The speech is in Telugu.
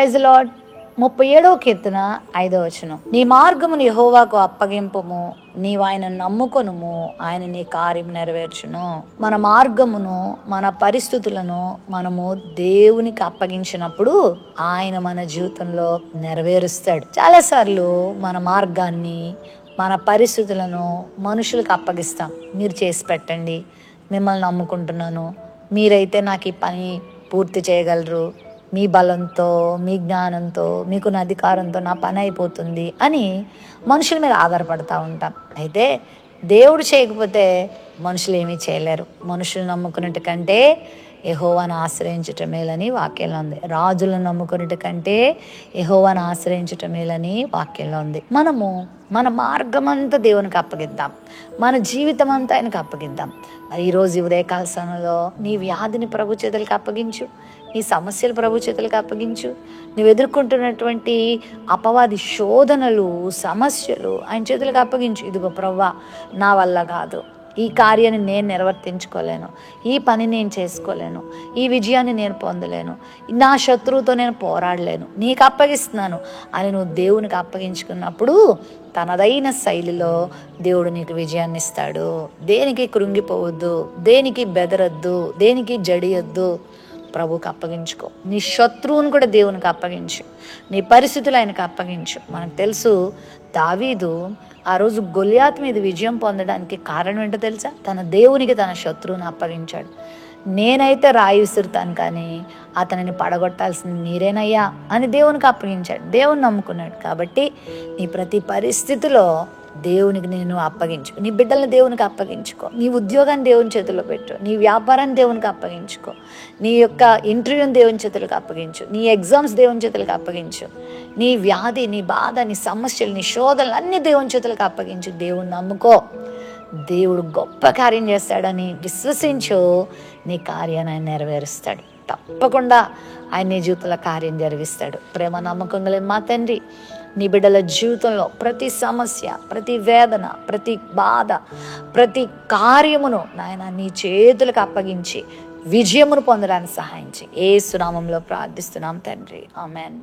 Praise lord. 37వ కీర్తన 5వ వచనం. నీ మార్గమును యెహోవాకు అప్పగింపుము, నీవు ఆయన నమ్ముకొనుము, ఆయన నీ కార్యం నెరవేర్చును. మన మార్గమును, మన పరిస్థితులను మనము దేవునికి అప్పగించినప్పుడు ఆయన మన జీవితంలో నెరవేరుస్తాడు. చాలాసార్లు మన మార్గాన్ని, మన పరిస్థితులను మనుషులకు అప్పగిస్తాం. మీరు చేసి పెట్టండి, మిమ్మల్ని నమ్ముకుంటున్నాను, మీరైతే నాకు ఈ పని పూర్తి చేయగలరు, మీ బలంతో, మీ జ్ఞానంతో, మీకున్న అధికారంతో నా పని అయిపోతుంది అని మనుషుల మీద ఆధారపడతా ఉంటాం. అయితే దేవుడు చేయకపోతే మనుషులు ఏమీ చేయలేరు. మనుషులు నమ్ముకున్నట్టు కంటే యెహోవాను ఆశ్రయించటం మేలని వాక్యంలో ఉంది. రాజులను నమ్ముకున్నట్టు కంటే యెహోవాను ఆశ్రయించటం మేలని వాక్యంలో ఉంది. మనము మన మార్గం అంతా దేవునికి అప్పగిద్దాం, మన జీవితం అంతా ఆయనకు అప్పగిద్దాం. మరి ఈరోజు ఉదయకాల సమయంలో నీ వ్యాధిని ప్రభు చేతులకు అప్పగించు, నీ సమస్యలు ప్రభు చేతులకు అప్పగించు, నువ్వు ఎదుర్కొంటున్నటువంటి అపవాది శోధనలు, సమస్యలు ఆయన చేతులకు అప్పగించు. ఇదిగో ప్రభువా, నా వల్ల కాదు, ఈ కార్యాన్ని నేను నిర్వర్తించుకోలేను, ఈ పని నేను చేసుకోలేను, ఈ విజయాన్ని నేను పొందలేను, నా శత్రువుతో నేను పోరాడలేను, నీకు అప్పగిస్తున్నాను అని నువ్వు దేవునికి అప్పగించుకున్నప్పుడు తనదైన శైలిలో దేవుడు నీకు విజయాన్ని ఇస్తాడు. దేనికి కృంగిపోవద్దు, దేనికి బెదరద్దు, దేనికి జడియొద్దు. ప్రభువుకి అప్పగించుకో. నీ శత్రువును కూడా దేవునికి అప్పగించు, నీ పరిస్థితులు ఆయనకు అప్పగించు. మనకు తెలుసు దావీదు ఆ రోజు గొలియాత్ మీద విజయం పొందడానికి కారణం ఏంటో తెలుసా? తన దేవునికి తన శత్రువుని అప్పగించాడు. నేనైతే రాయి విసురుతాను, కానీ అతనిని పడగొట్టాల్సింది మీరేనయ్యా అని దేవునికి అప్పగించాడు. దేవుని నమ్ముకున్నాడు. కాబట్టి నీ ప్రతి పరిస్థితిలో దేవునికి నేను అప్పగించుకో. నీ బిడ్డలను దేవునికి అప్పగించుకో, నీ ఉద్యోగాన్ని దేవుని చేతుల్లో పెట్టు, నీ వ్యాపారాన్ని దేవునికి అప్పగించుకో, నీ యొక్క ఇంటర్వ్యూని దేవుని చేతులకు అప్పగించు, నీ ఎగ్జామ్స్ దేవుని చేతులకు అప్పగించు, నీ వ్యాధి, నీ బాధ, నీ సమస్యలు, నీ శోధనలు అన్నీ దేవుని చేతులకు అప్పగించు. దేవుని నమ్ముకో, దేవుడు గొప్ప కార్యం చేస్తాడని విశ్వసించు. నీ కార్యాన్ని ఆయన నెరవేరుస్తాడు. తప్పకుండా ఆయన నీ జీవితంలో కార్యం జరిగిస్తాడు. ప్రేమ నమ్మకం గల మా తండ్రి, నీ బిడ్డల జీవితంలో ప్రతి సమస్య, ప్రతి వేదన, ప్రతి బాధ, ప్రతి కార్యమును నాయన నీ చేతులకు అప్పగించి విజయమును పొందడానికి సహాయించి యేసు నామములో ప్రార్థిస్తున్నాం తండ్రి. ఆమెన్.